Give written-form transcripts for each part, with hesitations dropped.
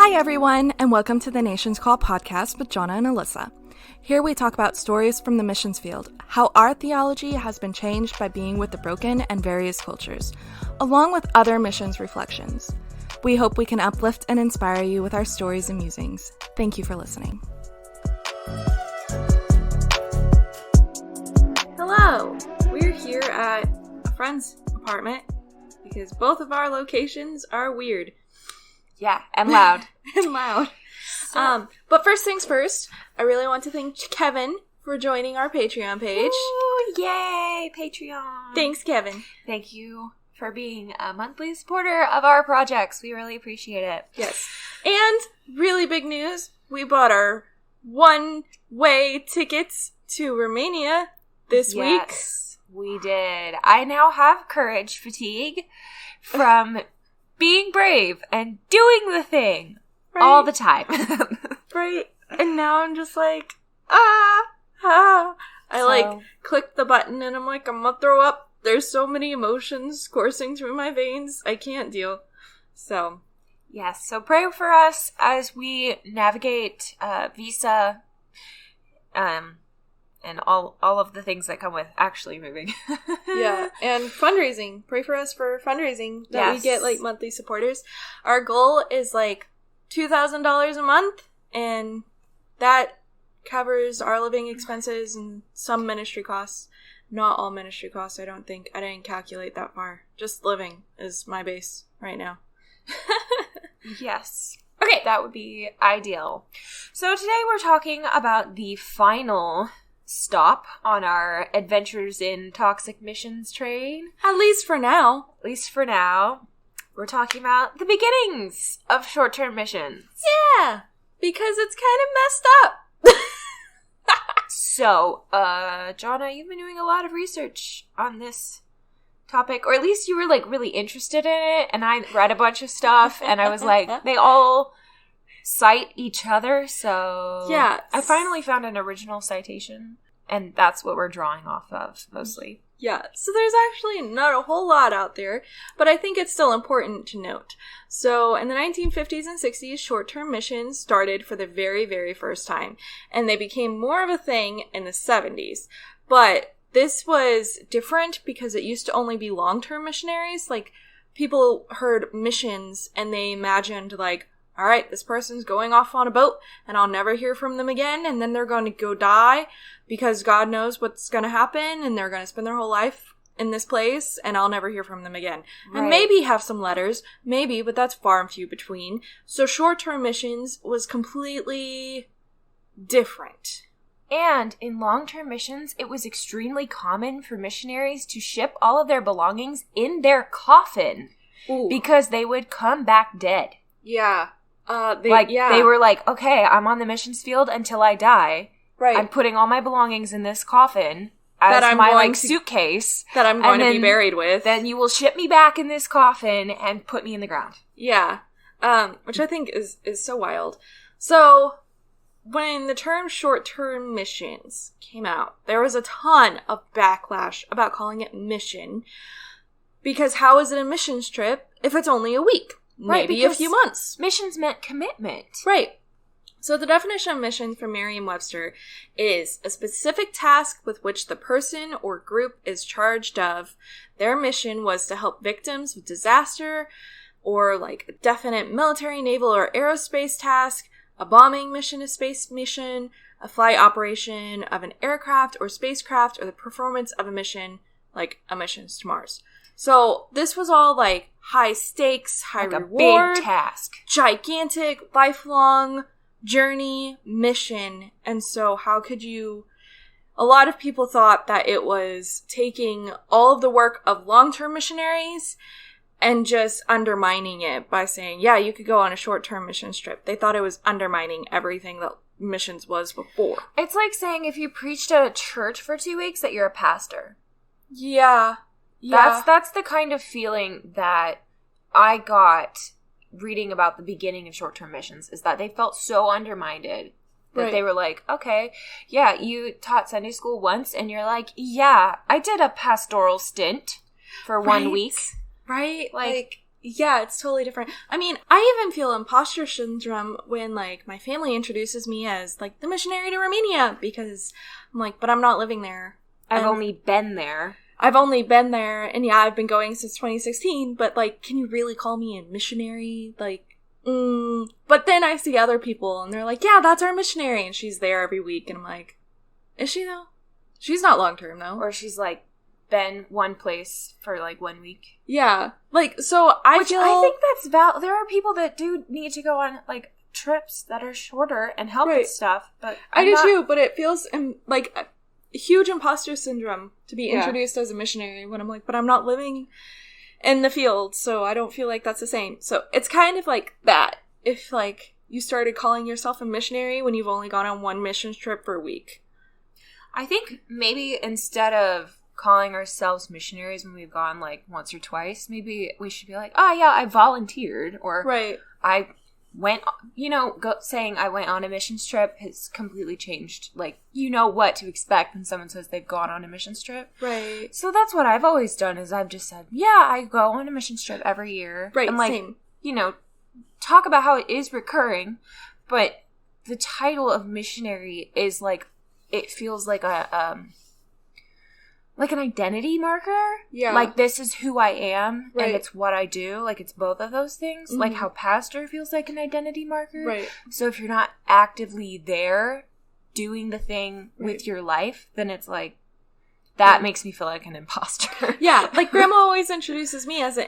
Hi, everyone, and welcome to the Nation's Call podcast with Jonna and Alyssa. Here we talk about stories from the missions field, how our theology has been changed by being with the broken and various cultures, along with other missions reflections. We hope we can uplift and inspire you with our stories and musings. Thank you for listening. Hello! We're here at a friend's apartment because both of our locations are weird. Yeah, and loud. And loud. But first things first, I really want to thank Kevin for joining our Patreon page. Ooh, yay, Patreon. Thanks, Kevin. Thank you for being a monthly supporter of our projects. We really appreciate it. Yes. And really big news, we bought our one-way tickets to Romania this week. Yes, we did. I now have courage fatigue from being brave and doing the thing all the time. Right. And now I'm just like, I click the button and I'm like, I'm gonna throw up. There's so many emotions coursing through my veins. I can't deal. So. Yes, so pray for us as we navigate visa, and all of the things that come with actually moving. Yeah, and fundraising. Pray for us for fundraising that we get, monthly supporters. Our goal is, $2,000 a month, and that covers our living expenses and some ministry costs. Not all ministry costs, I don't think. I didn't calculate that far. Just living is my base right now. Yes. Okay, that would be ideal. So today we're talking about the final stop on our Adventures in Toxic Missions train. At least for now. We're talking about the beginnings of short-term missions. Yeah, because it's kind of messed up. So, Jonna, you've been doing a lot of research on this topic, or at least you were, really interested in it, and I read a bunch of stuff, and I was like, they all cite each other, so yeah, I finally found an original citation, and that's what we're drawing off of, mostly. Yeah, so there's actually not a whole lot out there, but I think it's still important to note. So in the 1950s and 60s, short-term missions started for the very, very first time, and they became more of a thing in the 70s. But this was different because it used to only be long-term missionaries. People heard missions and they imagined, all right, this person's going off on a boat and I'll never hear from them again, and then they're going to go die because God knows what's going to happen, and they're going to spend their whole life in this place and I'll never hear from them again. Right. And maybe have some letters, maybe, but that's far and few between. So short-term missions was completely different. And in long-term missions, it was extremely common for missionaries to ship all of their belongings in their coffin. Ooh. Because they would come back dead. Yeah. They were like, okay, I'm on the missions field until I die. Right. I'm putting all my belongings in this coffin as my suitcase that I'm going to be buried with. Then you will ship me back in this coffin and put me in the ground. Yeah. Which I think is so wild. So when the term short-term missions came out, there was a ton of backlash about calling it mission, because how is it a missions trip if it's only a week? Maybe a few months. Missions meant commitment. Right. So the definition of mission from Merriam-Webster is a specific task with which the person or group is charged of. Their mission was to help victims of disaster, or a definite military, naval, or aerospace task, a bombing mission, a space mission, a flight operation of an aircraft or spacecraft, or the performance of a mission, like a missions to Mars. So this was all high stakes, high reward, a big task, gigantic, lifelong journey, mission. And so how could you... A lot of people thought that it was taking all of the work of long-term missionaries and just undermining it by saying, yeah, you could go on a short-term mission trip. They thought it was undermining everything that missions was before. It's like saying if you preached at a church for 2 weeks that you're a pastor. Yeah. Yeah. That's the kind of feeling that I got reading about the beginning of short-term missions, is that they felt so undermined that they were like, okay, yeah, you taught Sunday school once, and you're like, yeah, I did a pastoral stint for 1 week. Right? Yeah, it's totally different. I mean, I even feel imposter syndrome when, like, my family introduces me as, like, the missionary to Romania, because I'm like, but I'm not living there. I've only been there. And yeah, I've been going since 2016, but, like, can you really call me a missionary? Like, But then I see other people, and they're like, yeah, that's our missionary, and she's there every week, and I'm like, is she, though? She's not long-term, though. Or she's, like, been one place for, like, 1 week. Yeah. Like, so I Which feel... I think that's there are people that do need to go on, like, trips that are shorter and help with stuff, but I do too, but it feels, like... a huge imposter syndrome to be introduced as a missionary when I'm like, but I'm not living in the field, so I don't feel like that's the same. So it's kind of like that. If, like, you started calling yourself a missionary when you've only gone on one mission trip for a week. I think maybe instead of calling ourselves missionaries when we've gone, like, once or twice, maybe we should be like, oh, yeah, I volunteered, or I went, saying I went on a missions trip has completely changed. Like, you know what to expect when someone says they've gone on a missions trip. Right. So that's what I've always done, is I've just said, yeah, I go on a missions trip every year. Right, and, like, same. Talk about how it is recurring, but the title of missionary is, like, it feels like like an identity marker. Yeah. Like, this is who I am, right. and it's what I do. Like, it's both of those things. Mm-hmm. Like how pastor feels like an identity marker. Right. So if you're not actively there doing the thing with your life, then it's like, that makes me feel like an imposter. Yeah. Like, Grandma always introduces me as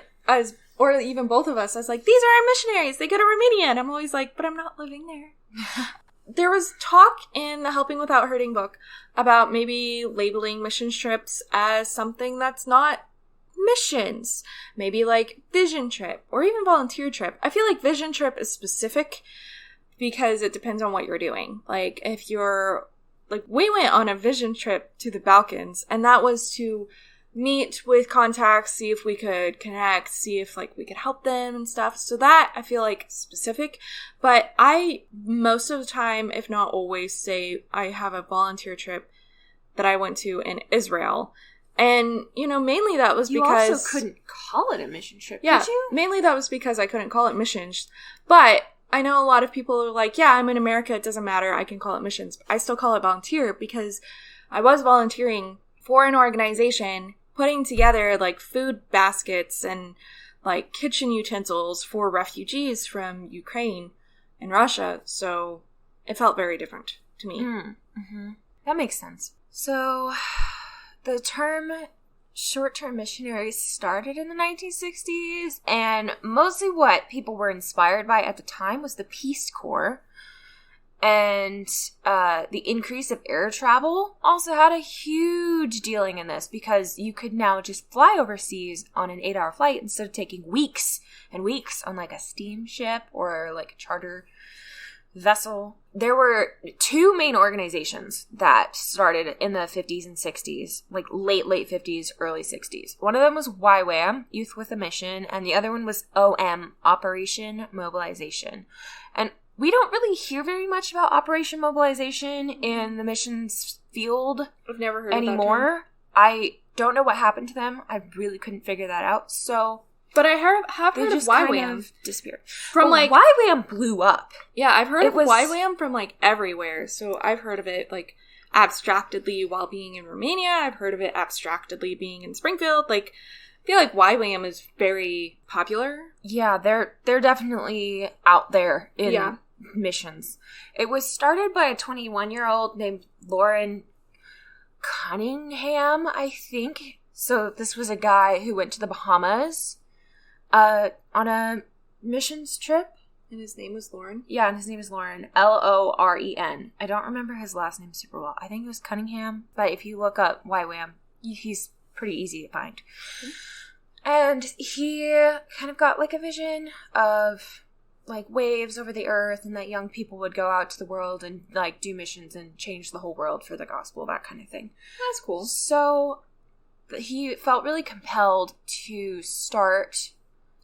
or even both of us as, like, these are our missionaries. They go to Romania. And I'm always like, but I'm not living there. There was talk in the Helping Without Hurting book about maybe labeling mission trips as something that's not missions. Maybe like vision trip or even volunteer trip. I feel like vision trip is specific because it depends on what you're doing. Like, if you're, like, we went on a vision trip to the Balkans, and that was to meet with contacts, see if we could connect, see if, like, we could help them and stuff. So that, I feel like, specific. But I, most of the time, if not always, say I have a volunteer trip that I went to in Israel. And, mainly that was because... You also couldn't call it a mission trip, yeah, could you? Mainly that was because I couldn't call it missions. But I know a lot of people are like, yeah, I'm in America, it doesn't matter, I can call it missions. I still call it volunteer because I was volunteering for an organization putting together, like, food baskets and, like, kitchen utensils for refugees from Ukraine and Russia. So it felt very different to me. Mm-hmm. That makes sense. So the term short-term missionaries started in the 1960s, and mostly what people were inspired by at the time was the Peace Corps. And the increase of air travel also had a huge dealing in this, because you could now just fly overseas on an 8-hour flight instead of taking weeks and weeks on, like, a steamship or, like, a charter vessel. There were two main organizations that started in the 50s and 60s, like late 50s, early 60s. One of them was YWAM, Youth with a Mission, and the other one was OM, Operation Mobilization. And we don't really hear very much about Operation Mobilization in the missions field. I've never heard anymore. of that term. I don't know what happened to them. I really couldn't figure that out. So, but I have heard of YWAM. Kind of disappeared. From YWAM blew up. Yeah, I've heard of YWAM from, like, everywhere. So I've heard of it, like, abstractedly while being in Romania. I've heard of it abstractedly being in Springfield. Like, I feel like YWAM is very popular. Yeah, they're definitely out there in missions. It was started by a 21-year-old named Lauren Cunningham, I think. So this was a guy who went to the Bahamas on a missions trip. And his name was Lauren? Yeah, and his name is Lauren. Loren. I don't remember his last name super well. I think it was Cunningham. But if you look up YWAM, he's pretty easy to find. Mm-hmm. And he kind of got, like, a vision of, like, waves over the earth, and that young people would go out to the world and, like, do missions and change the whole world for the gospel, that kind of thing. That's cool. So he felt really compelled to start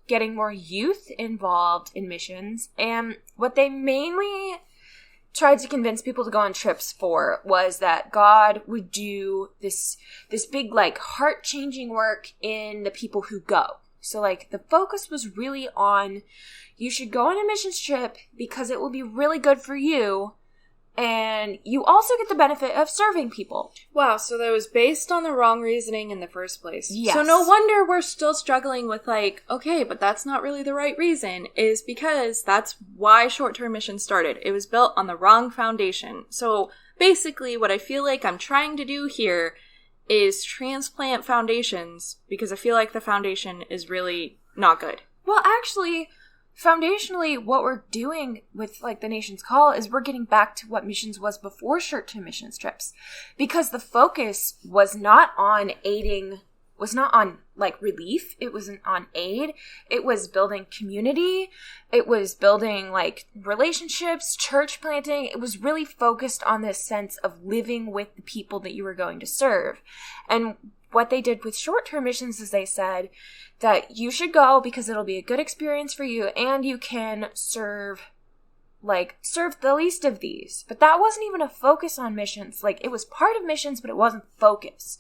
getting more youth involved in missions. And what they mainly tried to convince people to go on trips for was that God would do this big, like, heart-changing work in the people who go. So, like, the focus was really on, you should go on a missions trip because it will be really good for you, and you also get the benefit of serving people. Wow, so that was based on the wrong reasoning in the first place. Yes. So no wonder we're still struggling with, like, okay, but that's not really the right reason, is because that's why short-term missions started. It was built on the wrong foundation. So basically what I feel like I'm trying to do here is transplant foundations, because I feel like the foundation is really not good. Well, actually, foundationally, what we're doing with, like, the Nation's Call is we're getting back to what missions was before short-term missions trips. Because the focus was not on like, relief. It wasn't on aid. It was building community. It was building, like, relationships, church planting. It was really focused on this sense of living with the people that you were going to serve. And what they did with short-term missions is they said that you should go because it'll be a good experience for you, and you can serve the least of these. But that wasn't even a focus on missions. Like, it was part of missions, but it wasn't focus.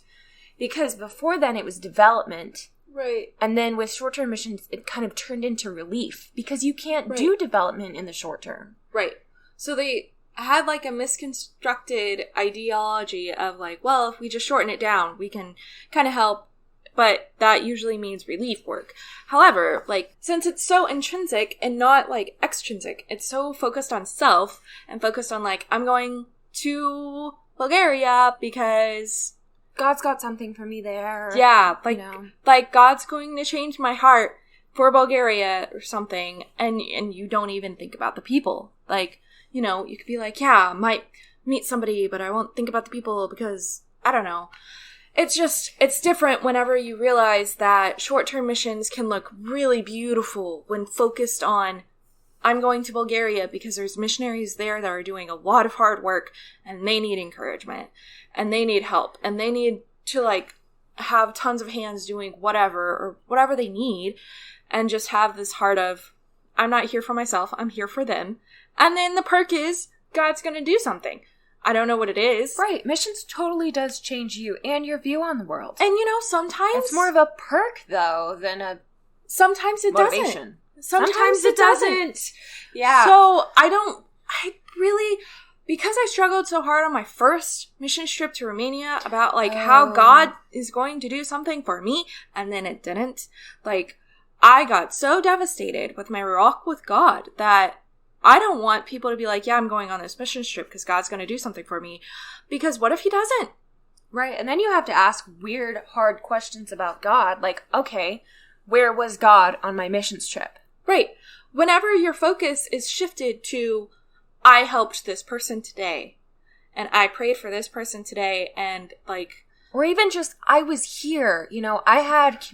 Because before then, it was development. Right. And then with short-term missions, it kind of turned into relief. Because you can't do development in the short term. Right. So they had, like, a misconstructed ideology of, like, well, if we just shorten it down, we can kind of help. But that usually means relief work. However, like, since it's so intrinsic and not, like, extrinsic, it's so focused on self and focused on, like, I'm going to Bulgaria because God's got something for me there. Yeah, like, like God's going to change my heart for Bulgaria or something, and you don't even think about the people. Like, you know, you could be like, yeah, I might meet somebody, but I won't think about the people because, I don't know. It's different whenever you realize that short-term missions can look really beautiful when focused on, I'm going to Bulgaria because there's missionaries there that are doing a lot of hard work, and they need encouragement, and they need help, and they need to, like, have tons of hands doing whatever they need, and just have this heart of, I'm not here for myself, I'm here for them. And then the perk is, God's going to do something. I don't know what it is. Right. Missions totally does change you and your view on the world. And, you know, sometimes it's more of a perk, though, than a sometimes it motivation. Doesn't. Sometimes it doesn't. Yeah. So, because I struggled so hard on my first mission trip to Romania about, like, how God is going to do something for me, and then it didn't. Like, I got so devastated with my walk with God that I don't want people to be like, yeah, I'm going on this mission trip because God's going to do something for me. Because what if he doesn't? Right. And then you have to ask weird, hard questions about God. Like, okay, where was God on my missions trip? Right. Whenever your focus is shifted to, I helped this person today, and I prayed for this person today, and, like, or even just, I was here, you know, I had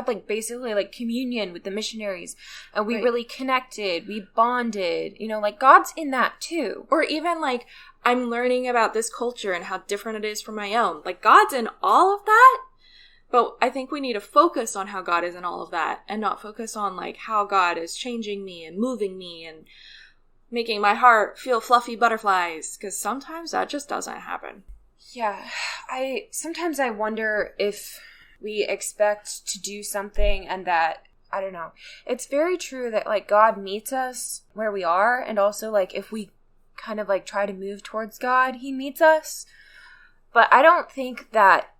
like basically like communion with the missionaries, and we really connected, we bonded, you know, like God's in that too. Or even like, I'm learning about this culture and how different it is from my own. Like, God's in all of that, but I think we need to focus on how God is in all of that, and not focus on, like, how God is changing me and moving me and making my heart feel fluffy butterflies, because sometimes that just doesn't happen. Yeah, sometimes I wonder if we expect to do something and that, I don't know. It's very true that, like, God meets us where we are, and also, like, if we kind of, like, try to move towards God, he meets us. But I don't think that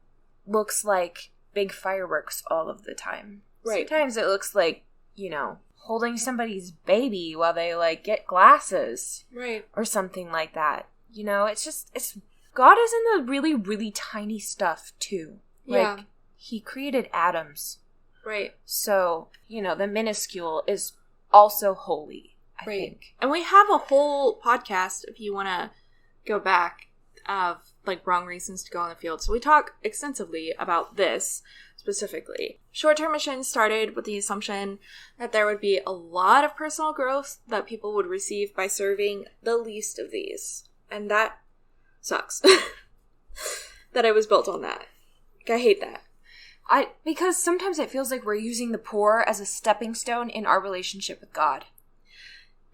looks like big fireworks all of the time. Right. Sometimes it looks like, you know, holding somebody's baby while they, like, get glasses. Right. Or something like that. You know, it's God is in the really, really tiny stuff, too. Yeah. Like, he created atoms. Right. So, you know, the minuscule is also holy, I think. And we have a whole podcast, if you want to go back, of, like, wrong reasons to go on the field. So we talk extensively about this specifically. Short-term missions started with the assumption that there would be a lot of personal growth that people would receive by serving the least of these. And that sucks. That I was built on that. Like, I hate that. Because sometimes it feels like we're using the poor as a stepping stone in our relationship with God.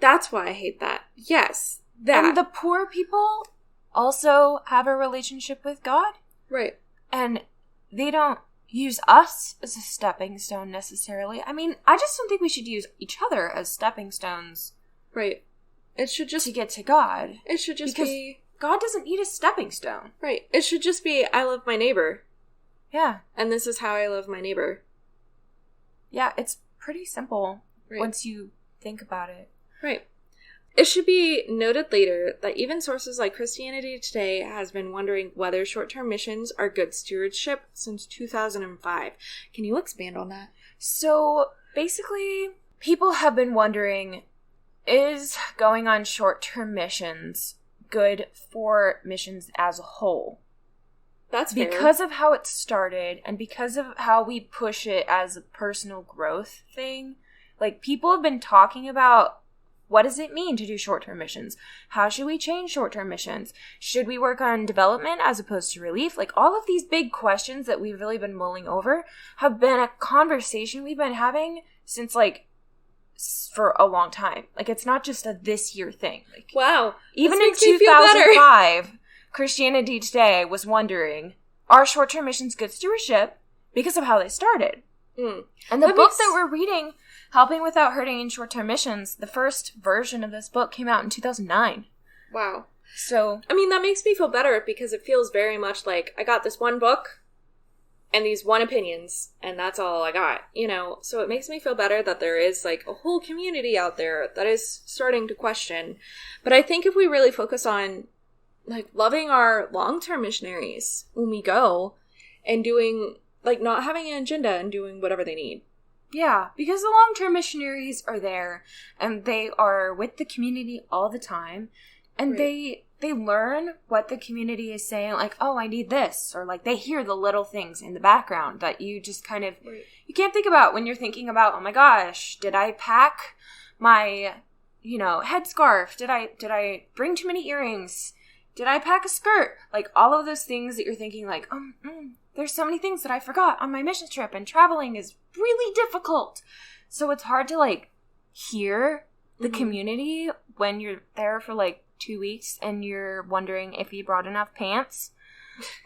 That's why I hate that. Yes, that. And the poor people also have a relationship with God. Right. And they don't, use us as a stepping stone necessarily. I mean, I just don't think we should use each other as stepping stones. Right. It should just... to get to God. It should just because be... God doesn't need a stepping stone. Right. It should just be, I love my neighbor. Yeah. And this is how I love my neighbor. Yeah, it's pretty simple Right. once you think about it. Right. It should be noted later that even sources like Christianity Today has been wondering whether short-term missions are good stewardship since 2005. Can you expand on that? So, basically, people have been wondering, is going on short-term missions good for missions as a whole? That's fair. Because of how it started and because of how we push it as a personal growth thing, like, people have been talking about, what does it mean to do short-term missions? How should we change short-term missions? Should we work on development as opposed to relief? Like, all of these big questions that we've really been mulling over have been a conversation we've been having since, like, for a long time. Like, it's not just a this year thing. Like, Wow. even This in makes me feel better. 2005, Christianity Today was wondering, are short-term missions good stewardship? Because of how they started. Mm. And the That book makes- that we're reading, Helping Without Hurting in Short-Term Missions, the first version of this book came out in 2009. Wow. So, I mean, that makes me feel better because it feels very much like I got this one book and these one opinions, and that's all I got, you know? So it makes me feel better that there is, like, a whole community out there that is starting to question. But I think if we really focus on, like, loving our long-term missionaries when we go and doing, like, not having an agenda and doing whatever they need. yeah, because the long-term missionaries are there, and they are with the community all the time, and Right. they learn what the community is saying, like, oh, I need this, or, like, they hear the little things in the background that you just kind of, Right. you can't think about when you're thinking about, oh my gosh, did I pack my, headscarf? Did I bring too many earrings? Did I pack a skirt? Like, all of those things that you're thinking, like, there's so many things that I forgot on my mission trip, and traveling is really difficult. So it's hard to, like, hear the Mhm. community when you're there for, like, 2 weeks and you're wondering if you brought enough pants,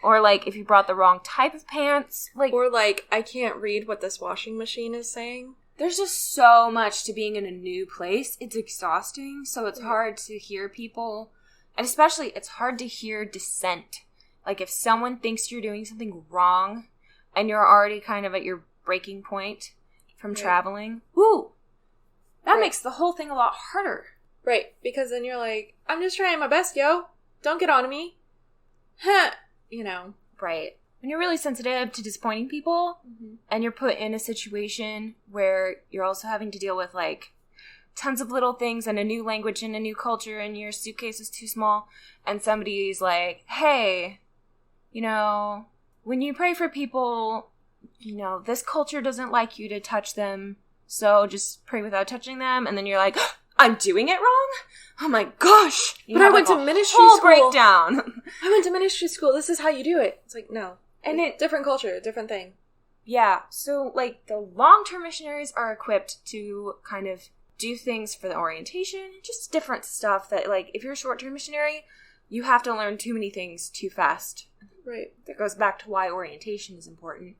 or, like, if you brought the wrong type of pants. Like, Or, like, I can't read what this washing machine is saying. there's just so much to being in a new place. It's exhausting, so it's Yeah. hard to hear people. And especially, it's hard to hear dissent. Like, if someone thinks you're doing something wrong and you're already kind of at your breaking point from Right. traveling, woo! That Right. makes the whole thing a lot harder. Right, because then you're like, I'm just trying my best, yo. Don't get on to me. Huh. You know. Right. When you're really sensitive to disappointing people, and you're put in a situation where you're also having to deal with, like, tons of little things and a new language and a new culture, and your suitcase is too small, and somebody's like, hey, when you pray for people, this culture doesn't like you to touch them, so just pray without touching them, and then you're like, I'm doing it wrong? Oh my gosh! But I went to ministry whole school. breakdown. I went to ministry school. This is how you do it. It's like, no. And it different culture, different thing. Yeah, so, like, the long-term missionaries are equipped to kind of do things for the orientation, just different stuff that, like, if you're a short-term missionary, you have to learn too many things too fast. Right. That goes back to why orientation is important.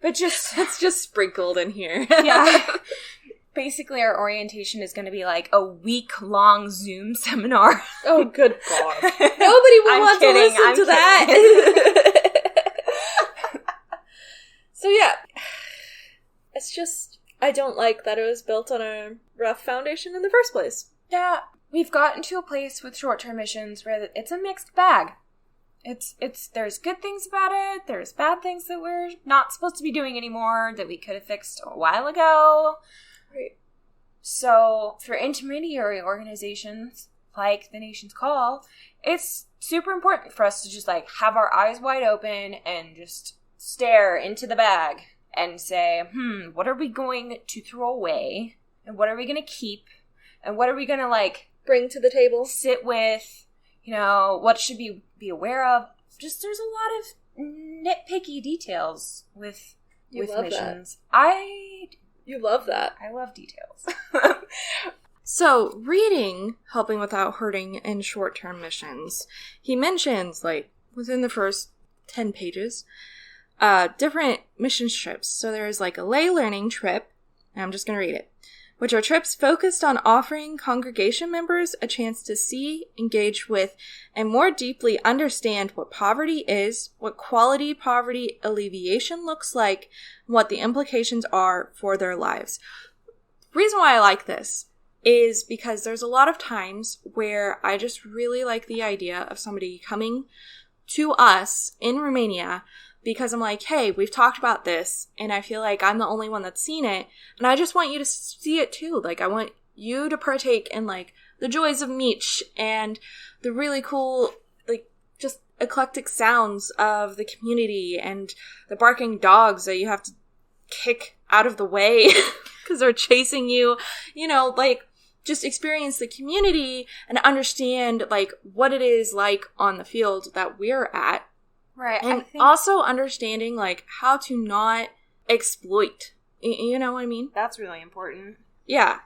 But just, It's just sprinkled in here. yeah. Basically, our orientation is going to be, like, a week-long Zoom seminar. Oh, good God. Nobody would I'm want kidding, to listen I'm to kidding. that. So, yeah. It's just, I don't like that it was built on a rough foundation in the first place. Yeah, we've gotten to a place with short-term missions where it's a mixed bag. There's good things about it, there's bad things that we're not supposed to be doing anymore that we could have fixed a while ago. Right. So, for intermediary organizations, like the Nation's Call, it's super important for us to just, like, have our eyes wide open and just stare into the bag and say, what are we going to throw away? And what are we going to keep? And what are we going to, like, Bring to the table. sit with? What should we be aware of? Just, there's a lot of nitpicky details with You love missions. You love that. I love details. So, reading Helping Without Hurting in Short-Term Missions, he mentions, like, within the first 10 pages, different mission trips. So there's like a lay learning trip, and I'm just going to read it, which are trips focused on offering congregation members a chance to see, engage with, and more deeply understand what poverty is, what quality poverty alleviation looks like, and what the implications are for their lives. The reason why I like this is because there's a lot of times where I just really like the idea of somebody coming to us in Romania because I'm like, hey, we've talked about this, and I feel like I'm the only one that's seen it, and I just want you to see it too. Like, I want you to partake in, like, the joys of Mici and the really cool, like, just eclectic sounds of the community and the barking dogs that you have to kick out of the way because they're chasing you, you know, like, just experience the community and understand, like, what it is like on the field that we're at. Right. And also understanding, like, how to not exploit. You know what I mean? That's really important. Yeah.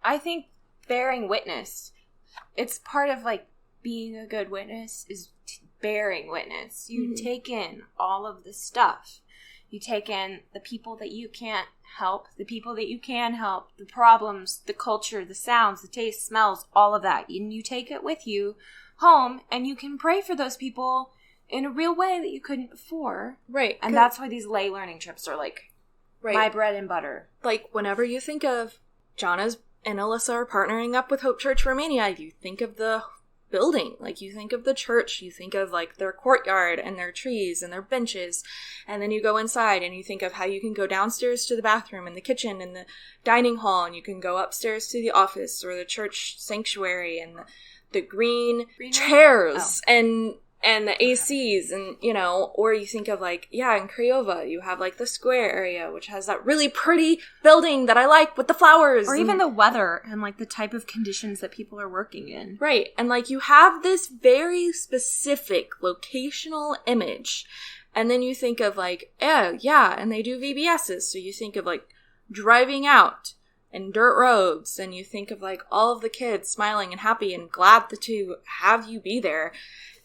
I think bearing witness, it's part of, like, being a good witness is bearing witness. You take in all of the stuff. You take in the people that you can't help, the people that you can help, the problems, the culture, the sounds, the taste, smells, all of that. And you take it with you home, and you can pray for those people in a real way that you couldn't before. Right. And that's why these lay learning trips are, like, my bread and butter. Like, whenever you think of Jana's and Alyssa are partnering up with Hope Church Romania, you think of the building. Like, you think of the church, you think of, like, their courtyard and their trees and their benches, and then you go inside and you think of how you can go downstairs to the bathroom and the kitchen and the dining hall, and you can go upstairs to the office or the church sanctuary and the green chairs and the ACs, and, you know, or you think of, like, yeah, in Craiova, you have, like, the square area, which has that really pretty building that I like with the flowers. Or even the weather and, like, the type of conditions that people are working in. Right. And, like, you have this very specific locational image, and then you think of, like, oh, yeah, and they do VBSs, so you think of, like, driving out and dirt roads, and you think of, like, all of the kids smiling and happy and glad to have you be there.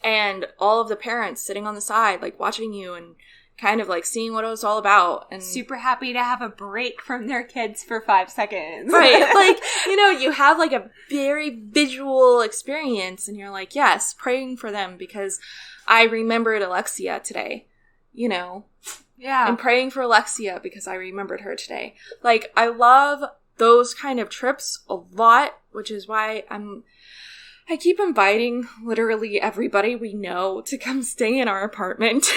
And all of the parents sitting on the side, like, watching you and kind of, like, seeing what it was all about. And super happy to have a break from their kids for 5 seconds. Right. Like, you know, you have, like, a very visual experience, and you're like, yes, praying for them because I remembered Alexia today, you know? Yeah. And praying for Alexia because I remembered her today. Like, I love those kind of trips a lot, which is why I keep inviting literally everybody we know to come stay in our apartment.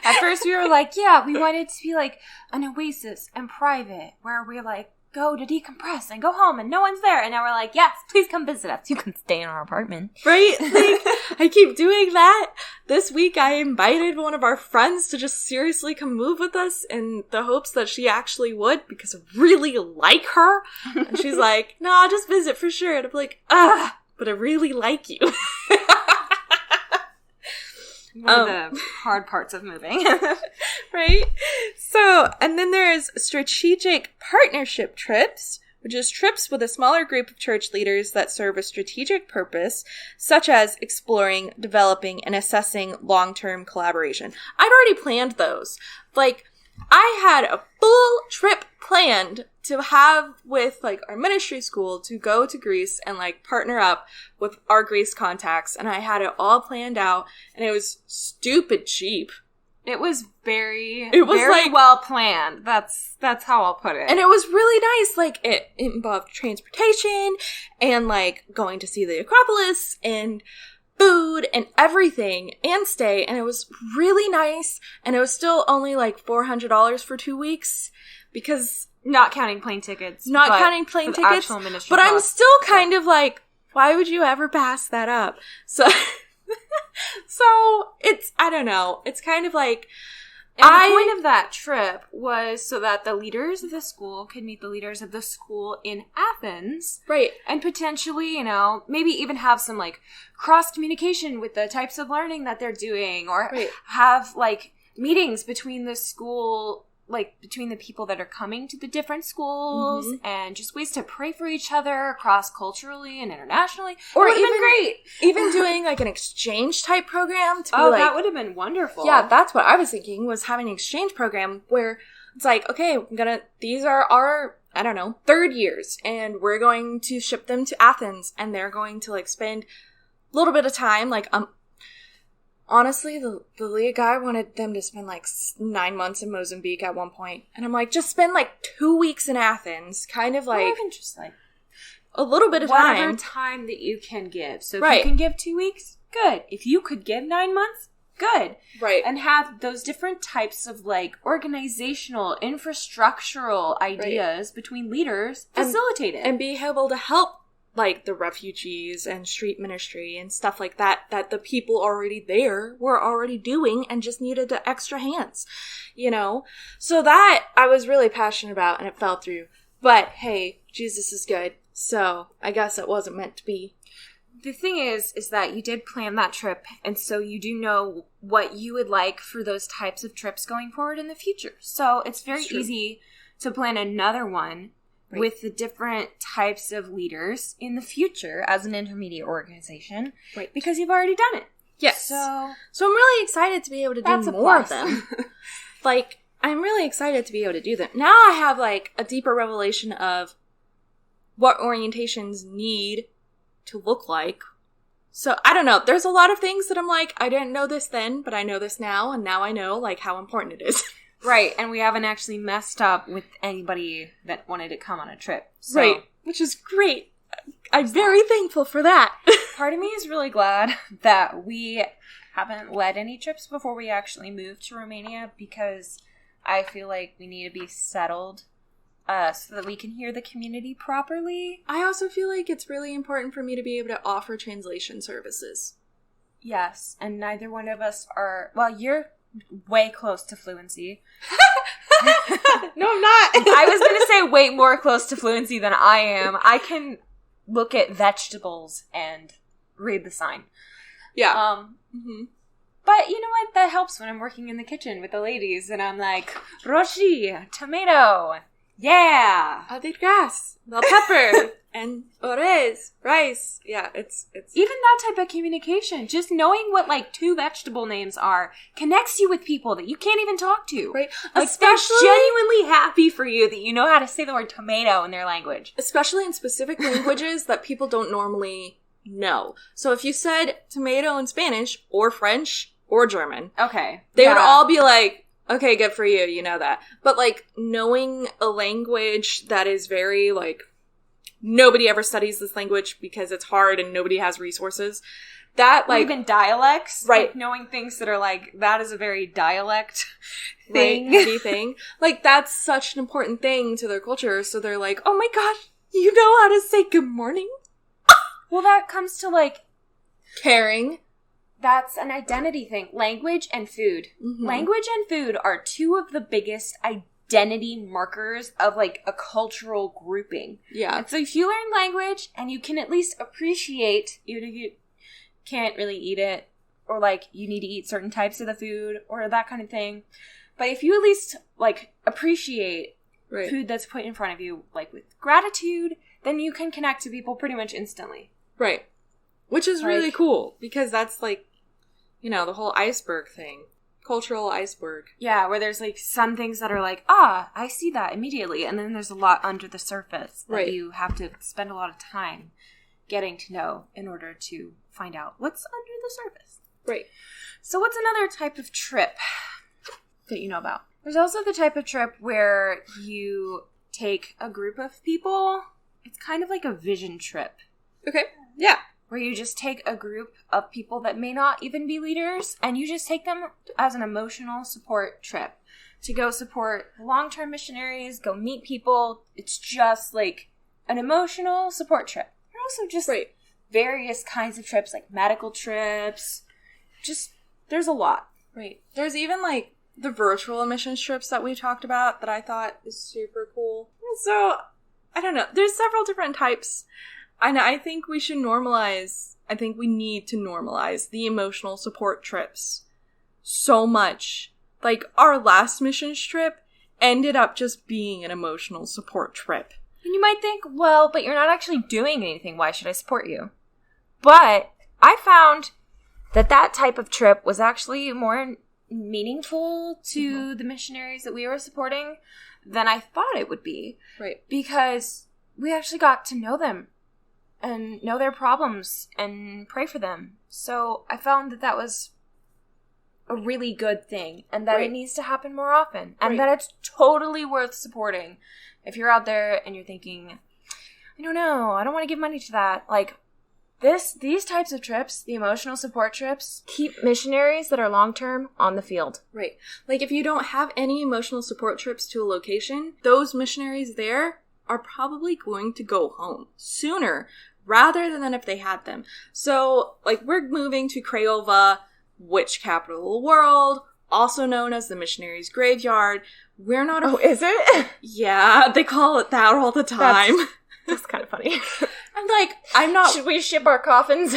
At first we were like, yeah, we wanted to be like an oasis and private where we like go to decompress and go home and no one's there. And now we're like, yes, please come visit us. You can stay in our apartment. Right? Like, I keep doing that. This week I invited one of our friends to just seriously come move with us in the hopes that she actually would because I really like her. And she's like, no, I'll just visit for sure. And I'm like, but I really like you. One of the hard parts of moving. Right? So, and then there's strategic partnership trips, which is trips with a smaller group of church leaders that serve a strategic purpose, such as exploring, developing, and assessing long-term collaboration. I'd already planned those. Like, I had a full trip planned to have with, like, our ministry school to go to Greece and, like, partner up with our Greece contacts. And I had it all planned out, and it was stupid cheap. It was very like, well planned. That's how I'll put it. And it was really nice. Like, it involved transportation and, like, going to see the Acropolis and food and everything and stay. And it was really nice. And it was still only, like, $400 for 2 weeks because... Not counting plane tickets. Not counting plane tickets. But I'm still kind of like, why would you ever pass that up? So... So, I don't know. It's kind of like... And the point of that trip was so that the leaders of the school could meet the leaders of the school in Athens. Right. And potentially, you know, maybe even have some, like, cross-communication with the types of learning that they're doing. Or have, like, meetings between the school like, between the people that are coming to the different schools and just ways to pray for each other cross-culturally and internationally. Or even great. Even doing, like, an exchange type program to be that would have been wonderful. Yeah, that's what I was thinking, was having an exchange program where it's like, okay, these are our, I don't know, third years, and we're going to ship them to Athens, and they're going to, like, spend a little bit of time, like, honestly, the lead guy wanted them to spend, like, 9 months in Mozambique at one point, and I'm like, just spend, like, 2 weeks in Athens, kind of, like, even just, like, a little bit of time. Whatever time that you can give. So if you can give 2 weeks, good. If you could give 9 months, good. Right. And have those different types of, like, organizational, infrastructural ideas between leaders facilitated. And be able to help, like, the refugees and street ministry and stuff like that the people already there were already doing and just needed the extra hands, you know? So that I was really passionate about, and it fell through. But, hey, Jesus is good, so I guess it wasn't meant to be. The thing is that you did plan that trip, and so you do know what you would like for those types of trips going forward in the future. So it's very easy to plan another one with the different types of leaders in the future as an intermediate organization, because you've already done it. Yes. So I'm really excited to be able to do more of them. Like, I'm really excited to be able to do them. Now I have, like, a deeper revelation of what orientations need to look like. So, I don't know. There's a lot of things that I'm like, I didn't know this then, but I know this now, and now I know, like, how important it is. Right, and we haven't actually messed up with anybody that wanted to come on a trip. So. Right, which is great. I'm very thankful for that. Part of me is really glad that we haven't led any trips before we actually moved to Romania, because I feel like we need to be settled so that we can hear the community properly. I also feel like it's really important for me to be able to offer translation services. Yes, and neither one of us are... Well, you're way close to fluency. No, I'm not. I was going to say way more close to fluency than I am. I can look at vegetables and read the sign. Yeah. But you know what? That helps when I'm working in the kitchen with the ladies, and I'm like, roshi, tomato, yeah. Adirgas, bell pepper, and orez, rice. Yeah, it's... Even that type of communication, just knowing what, like, 2 vegetable names are, connects you with people that you can't even talk to. Right. Like, especially... they're genuinely happy for you that you know how to say the word tomato in their language. Especially in specific languages that people don't normally know. So if you said tomato in Spanish, or French, or German... Okay. They would all be like, okay, good for you, you know that. But, like, knowing a language that is very, like, nobody ever studies this language because it's hard and nobody has resources, that, like... Even dialects. Right. Like, knowing things that are, like, that is a very dialect thing. Right, heavy thing. Like, that's such an important thing to their culture, so they're like, oh my gosh, you know how to say good morning? Well, that comes to, like... Caring. That's an identity thing. Language and food. Mm-hmm. Language and food are 2 of the biggest identity markers of, like, a cultural grouping. Yeah. And so if you learn language and you can at least appreciate, even if you can't really eat it, or, like, you need to eat certain types of the food, or that kind of thing. But if you at least, like, appreciate food that's put in front of you, like, with gratitude, then you can connect to people pretty much instantly. Right. Which is really cool, because that's, like, you know, the whole iceberg thing. Cultural iceberg. Yeah, where there's, like, some things that are like, I see that immediately. And then there's a lot under the surface that you have to spend a lot of time getting to know in order to find out what's under the surface. Right. So what's another type of trip that you know about? There's also the type of trip where you take a group of people. It's kind of like a vision trip. Okay. Yeah. Where you just take a group of people that may not even be leaders, and you just take them as an emotional support trip to go support long-term missionaries, go meet people. It's just like an emotional support trip. There are also just various kinds of trips, like medical trips. Just, there's a lot. Right. There's even, like, the virtual missions trips that we talked about that I thought is super cool. So, I don't know. There's several different types. And I think we should normalize, I think we need to normalize the emotional support trips so much. Like, our last missions trip ended up just being an emotional support trip. And you might think, well, but you're not actually doing anything. Why should I support you? But I found that type of trip was actually more meaningful to the missionaries that we were supporting than I thought it would be. Right. Because we actually got to know them and know their problems and pray for them. So I found that was a really good thing, and that it needs to happen more often, and that it's totally worth supporting. If you're out there and you're thinking, I don't know, I don't want to give money to that, like, these types of trips, the emotional support trips, keep missionaries that are long-term on the field. Right. Like, if you don't have any emotional support trips to a location, those missionaries there are probably going to go home sooner rather than if they had them. So, like, we're moving to Craiova, witch capital of the world, also known as the missionaries' graveyard. We're not is it? Yeah, they call it that all the time. That's kind of funny. I'm like, I'm not... Should we ship our coffins?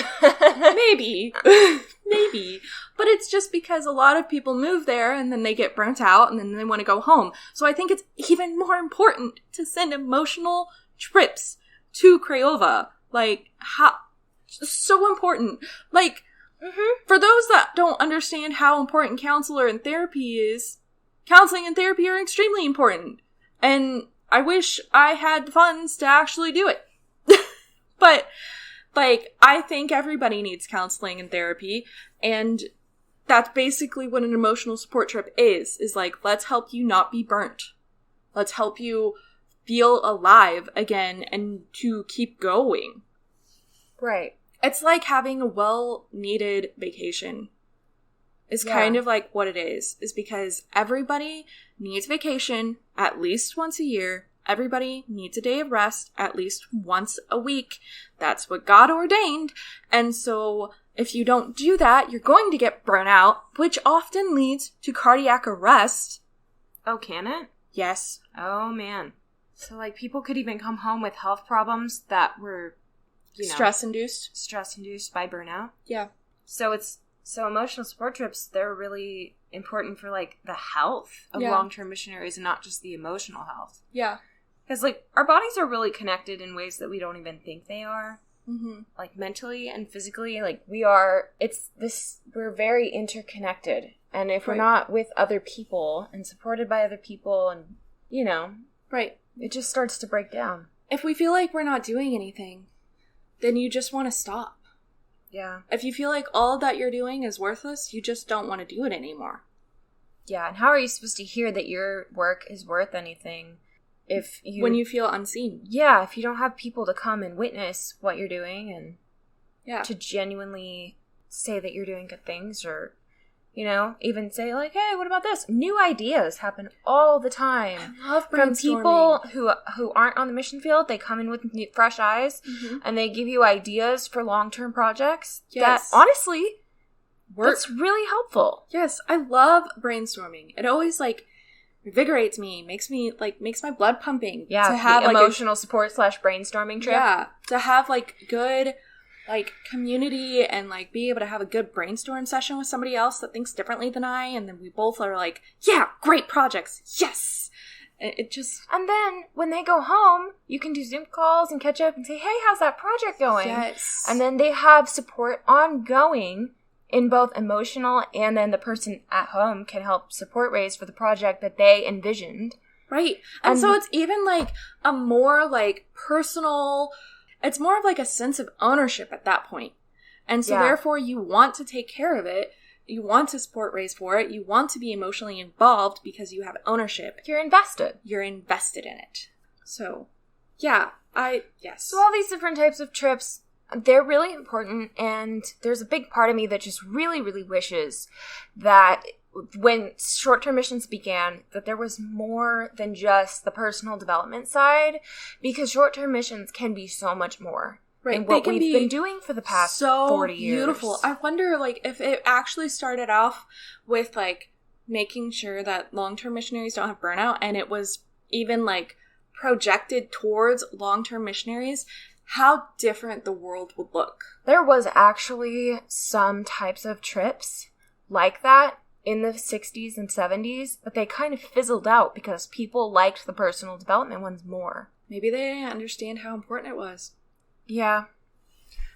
Maybe. Maybe. But it's just because a lot of people move there and then they get burnt out and then they want to go home. So I think it's even more important to send emotional trips to Craiova. Like, how... So important. Like, for those that don't understand how important counseling and therapy is, counseling and therapy are extremely important. And I wish I had funds to actually do it. But, like, I think everybody needs counseling and therapy, and that's basically what an emotional support trip is like, let's help you not be burnt. Let's help you feel alive again and to keep going. Right. It's like having a well-needed vacation. Is kind of like what it is because everybody needs vacation at least once a year. Everybody needs a day of rest at least once a week. That's what God ordained. And so if you don't do that, you're going to get burnt out, which often leads to cardiac arrest. Oh, can it? Yes. Oh, man. So, like, people could even come home with health problems that were, stress-induced. Stress-induced by burnout. Yeah. So emotional support trips, they're really important for, like, the health of long-term missionaries and not just the emotional health. Yeah. Because, like, our bodies are really connected in ways that we don't even think they are. Mm-hmm. Like, mentally and physically, like, we're very interconnected. And if we're not with other people and supported by other people and, Right. It just starts to break down. If we feel like we're not doing anything, then you just want to stop. Yeah. If you feel like all that you're doing is worthless, you just don't want to do it anymore. Yeah, and how are you supposed to hear that your work is worth anything when you feel unseen? Yeah, if you don't have people to come and witness what you're doing and to genuinely say that you're doing good things or, even say like, hey, what about this? New ideas happen all the time. I love from brainstorming. people who aren't on the mission field. They come in with fresh eyes and they give you ideas for long-term projects that honestly that's really helpful. Yes, I love brainstorming. It always invigorates me, makes my blood pumping. Yeah, to have emotional support / brainstorming trip. Yeah, to have good community and be able to have a good brainstorm session with somebody else that thinks differently than I, and then we both are like, yeah, great projects, yes. It just... And then when they go home, you can do Zoom calls and catch up and say, hey, how's that project going? Yes. And then they have support ongoing in both emotional, and then the person at home can help support raise for the project that they envisioned. Right. And so it's even a more personal... It's more of a sense of ownership at that point. And so therefore you want to take care of it. You want to support raise for it. You want to be emotionally involved because you have ownership. You're invested. You're invested in it. So, yes. So all these different types of trips, they're really important. And there's a big part of me that just really, really wishes that when short-term missions began, that there was more than just the personal development side, because short-term missions can be so much more. Right. And what we've been doing for the past 40 years. Beautiful. I wonder, if it actually started off with, making sure that long-term missionaries don't have burnout, and it was even, projected towards long-term missionaries, how different the world would look. There was actually some types of trips like that in the 60s and 70s, but they kind of fizzled out because people liked the personal development ones more. Maybe they didn't understand how important it was. Yeah.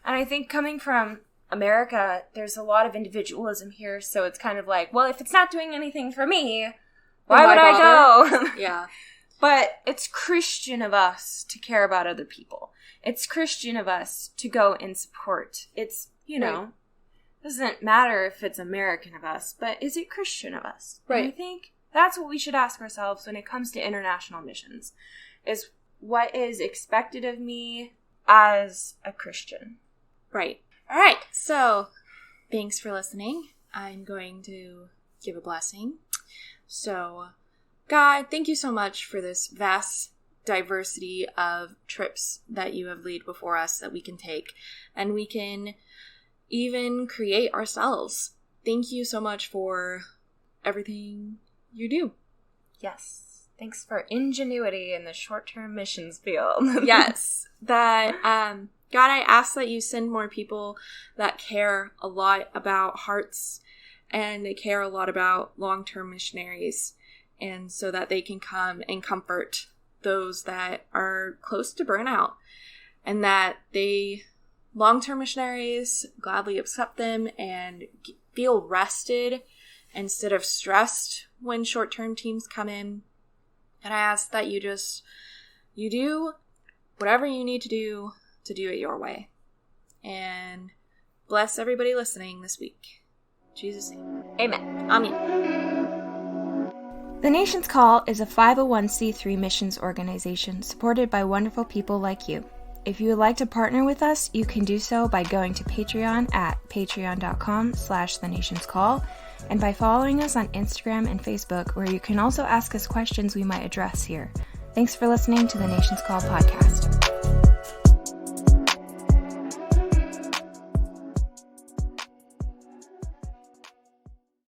And I think coming from America, there's a lot of individualism here, so it's kind of like, well, if it's not doing anything for me, why would I go? Yeah. But it's Christian of us to care about other people. It's Christian of us to go and support. It's, Right. doesn't matter if it's American of us, but is it Christian of us? Right. And I think that's what we should ask ourselves when it comes to international missions, is what is expected of me as a Christian. Right. All right. So, thanks for listening. I'm going to give a blessing. So, God, thank you so much for this vast diversity of trips that you have laid before us that we can take, and we can even create ourselves. Thank you so much for everything you do. Yes. Thanks for ingenuity in the short-term missions field. Yes. That, God, I ask that you send more people that care a lot about hearts and they care a lot about long-term missionaries, and so that they can come and comfort those that are close to burnout, and that they, long-term missionaries, gladly accept them and feel rested instead of stressed when short-term teams come in. And I ask that you do whatever you need to do it your way. And bless everybody listening this week. In Jesus' name. Amen. Amen. The Nation's Call is a 501c3 missions organization supported by wonderful people like you. If you would like to partner with us, you can do so by going to Patreon at patreon.com/thenationscall and by following us on Instagram and Facebook, where you can also ask us questions we might address here. Thanks for listening to the Nation's Call podcast.